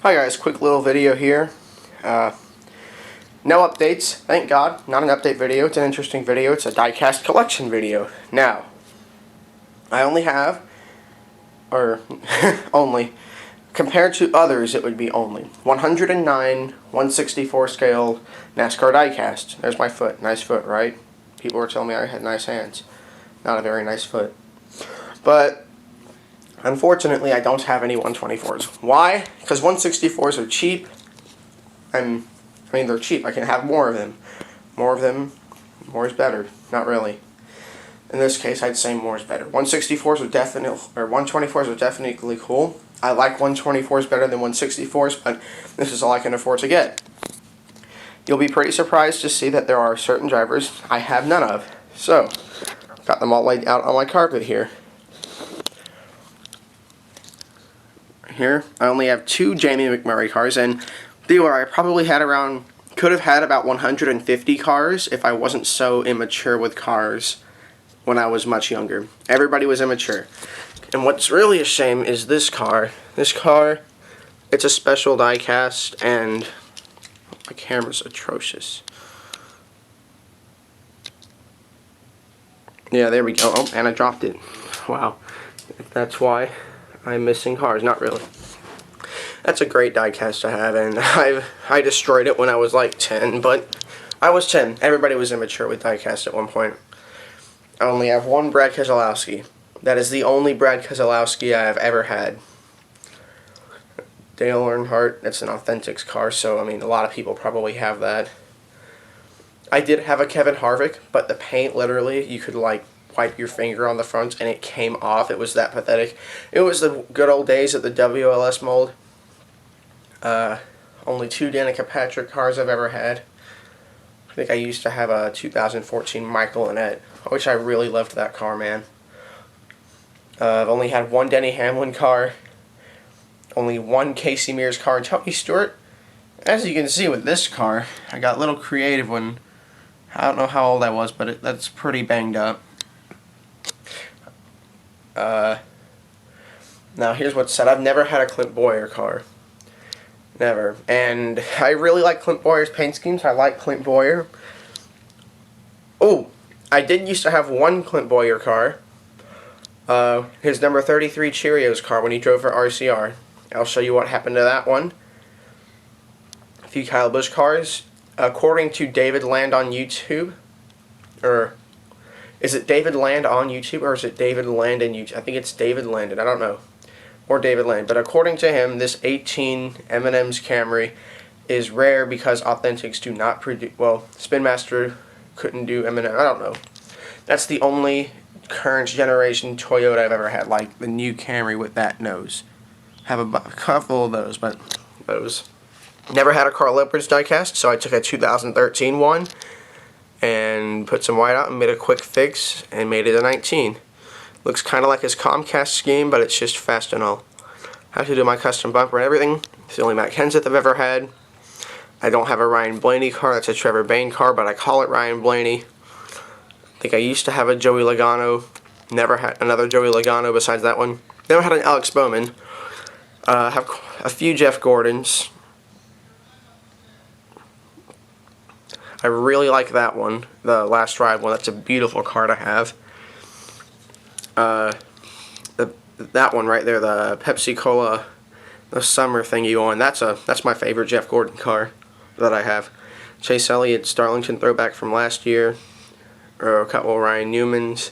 Hi guys, quick little video here. No updates, thank God. Not an update video, it's an interesting video. It's a diecast collection video. Now, I only have, or only, compared to others it would be only, 109 164 scale NASCAR diecast. There's my foot, nice foot, right? People were telling me I had nice hands. Not a very nice foot. But unfortunately, I don't have any 124s. Why? Because 164s are cheap. I mean, they're cheap. I can have more of them. More is better. Not really. In this case, I'd say more is better. 164s are definitely, or 124s are definitely cool. I like 124s better than 164s, but this is all I can afford to get. You'll be pretty surprised to see that there are certain drivers I have none of. So, got them all laid out on my carpet here. Here, I only have 2 Jamie McMurray cars, and I probably could have had about 150 cars if I wasn't so immature with cars when I was much younger. Everybody was immature. And what's really a shame is this car. This car, it's a special diecast, and my camera's atrocious. Yeah, there we go. Oh, and I dropped it. Wow. That's why I'm missing cars. Not really. That's a great diecast to have, and I destroyed it when I was like 10, but I was 10. Everybody was immature with diecast at one point. I only have one Brad Keselowski. That is the only Brad Keselowski I have ever had. Dale Earnhardt, that's an Authentics car, so I mean a lot of people probably have that. I did have a Kevin Harvick, but the paint, literally, you could like wipe your finger on the front and it came off. It was that pathetic. It was the good old days of the WLS mold. Only 2 Danica Patrick cars I've ever had. I think I used to have a 2014 Michael Annette, which I really loved that car, man. I've only had 1 Denny Hamlin car, only 1 Casey Mears car, and Tony Stewart. As you can see with this car, I got a little creative when, I don't know how old I was, but that's pretty banged up. Now here's what's said. I've never had a Clint Bowyer car. Never. And I really like Clint Bowyer's paint schemes. I like Clint Bowyer. Oh, I did used to have 1 Clint Bowyer car. His number 33 Cheerios car when he drove for RCR. I'll show you what happened to that one. A few Kyle Busch cars. According to David Land on YouTube, or is it David Land on YouTube, or is it David Land in YouTube? I think it's David Landon, I don't know. Or David Land. But according to him, this 18 M&M's Camry is rare because Authentics do not produce, well, Spin Master couldn't do M&M, I don't know. That's the only current generation Toyota I've ever had, like the new Camry with that nose. Have a couple of those, but those. Never had a Carl Edwards diecast, so I took a 2013 one and put some white out and made a quick fix and made it a 19. Looks kind of like his Comcast scheme, but it's just fast and all. I have to do my custom bumper and everything. It's the only Matt Kenseth I've ever had. I don't have a Ryan Blaney car. That's a Trevor Bayne car, but I call it Ryan Blaney. I think I used to have a Joey Logano. Never had another Joey Logano besides that one. Never had an Alex Bowman. Have a few Jeff Gordons. I really like that one, the Last Ride one. That's a beautiful car to have. That one right there, the Pepsi Cola, the summer thingy one. That's my favorite Jeff Gordon car that I have. Chase Elliott's Darlington throwback from last year, or a couple of Ryan Newmans.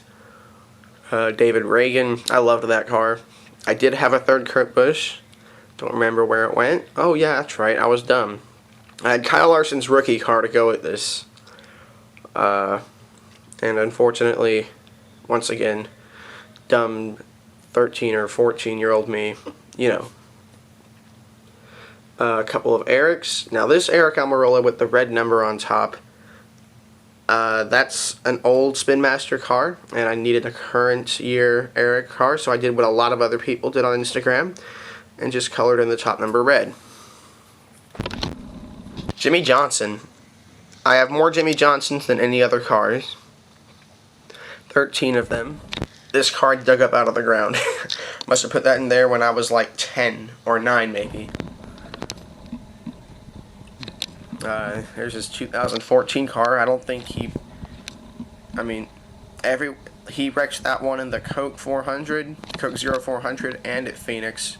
David Reagan, I loved that car. I did have a 3rd Kurt Busch. Don't remember where it went. Oh yeah, that's right, I was dumb. I had Kyle Larson's rookie car to go with this. And unfortunately, once again, dumb 13 or 14-year-old me, you know. A couple of Erics. Now this Eric Almirola with the red number on top, that's an old Spin Master car, and I needed a current year Eric car, so I did what a lot of other people did on Instagram, and just colored in the top number red. Jimmy Johnson. I have more Jimmy Johnsons than any other cars. 13 of them. This car dug up out of the ground. Must have put that in there when I was like 10 or 9 maybe. There's his 2014 car. I don't think I mean, he wrecked that one in the Coke 400, Coke 0400, and at Phoenix.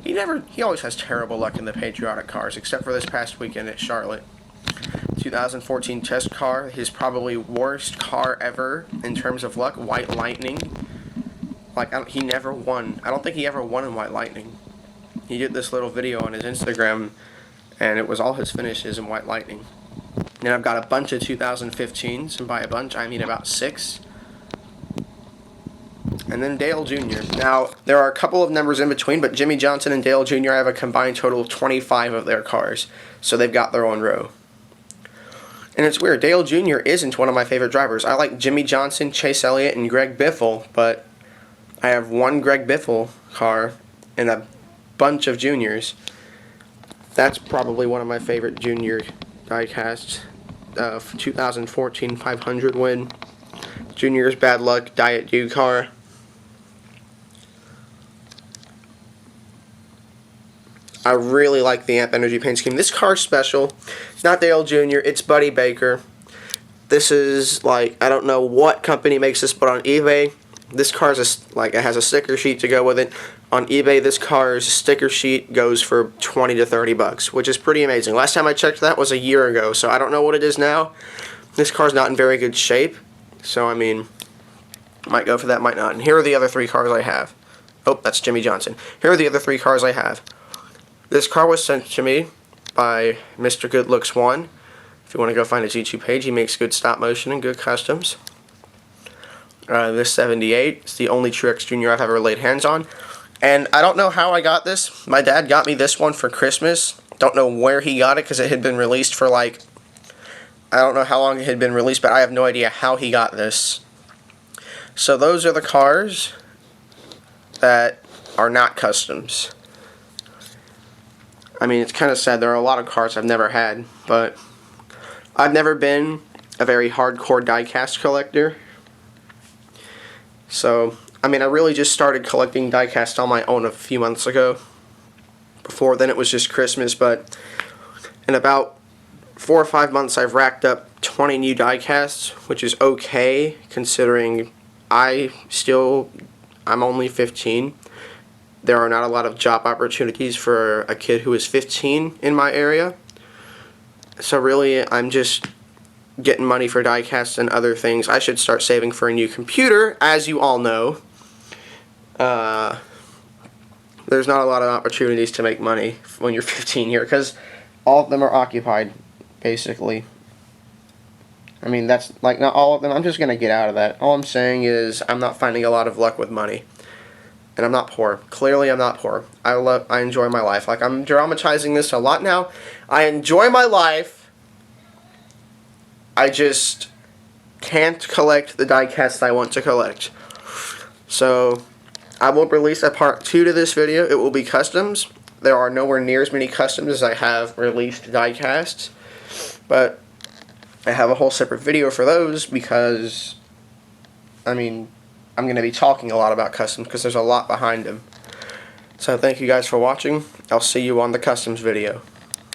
He always has terrible luck in the patriotic cars, except for this past weekend at Charlotte. 2014 test car, his probably worst car ever in terms of luck, White Lightning. He never won. I don't think he ever won in White Lightning. He did this little video on his Instagram, and it was all his finishes in White Lightning. And I've got a bunch of 2015s, and by a bunch I mean about 6. And then Dale Jr. Now, there are a couple of numbers in between, but Jimmy Johnson and Dale Jr. have a combined total of 25 of their cars, so they've got their own row. And it's weird, Dale Jr. isn't one of my favorite drivers. I like Jimmy Johnson, Chase Elliott, and Greg Biffle, but I have one Greg Biffle car and a bunch of juniors. That's probably one of my favorite junior diecasts. 2014 500 win. Junior's Bad Luck Diet Dew car. I really like the Amp Energy paint scheme. This car's special. It's not Dale Jr., it's Buddy Baker. This is I don't know what company makes this, but on eBay, this car's it has a sticker sheet to go with it. On eBay, this car's sticker sheet goes for $20 to $30, which is pretty amazing. Last time I checked that was a year ago, so I don't know what it is now. This car's not in very good shape, so I mean, might go for that, might not. And here are the other 3 cars I have. Oh, that's Jimmy Johnson. Here are the other 3 cars I have. This car was sent to me by Mr. Good Looks 1. If you want to go find his YouTube page, he makes good stop motion and good customs. This 78 is the only Truex Jr. I've ever laid hands on. And I don't know how I got this. My dad got me this one for Christmas. Don't know where he got it because it had been released for I don't know how long it had been released, but I have no idea how he got this. So those are the cars that are not customs. I mean, it's kind of sad. There are a lot of cars I've never had, but I've never been a very hardcore diecast collector. So, I mean, I really just started collecting diecast on my own a few months ago. Before then, it was just Christmas, but in about 4 or 5 months, I've racked up 20 new diecasts, which is okay, considering I'm only 15. There are not a lot of job opportunities for a kid who is 15 in my area. So really, I'm just getting money for diecasts and other things. I should start saving for a new computer, as you all know. There's not a lot of opportunities to make money when you're 15 here, because all of them are occupied, basically. I mean, that's not all of them. I'm just going to get out of that. All I'm saying is I'm not finding a lot of luck with money. And I'm not poor. Clearly, I'm not poor. I enjoy my life. I'm dramatizing this a lot now. I enjoy my life. I just can't collect the diecasts I want to collect. So, I will release a part 2 to this video. It will be customs. There are nowhere near as many customs as I have released diecasts. But I have a whole separate video for those because, I mean, I'm going to be talking a lot about customs because there's a lot behind them. So thank you guys for watching. I'll see you on the customs video.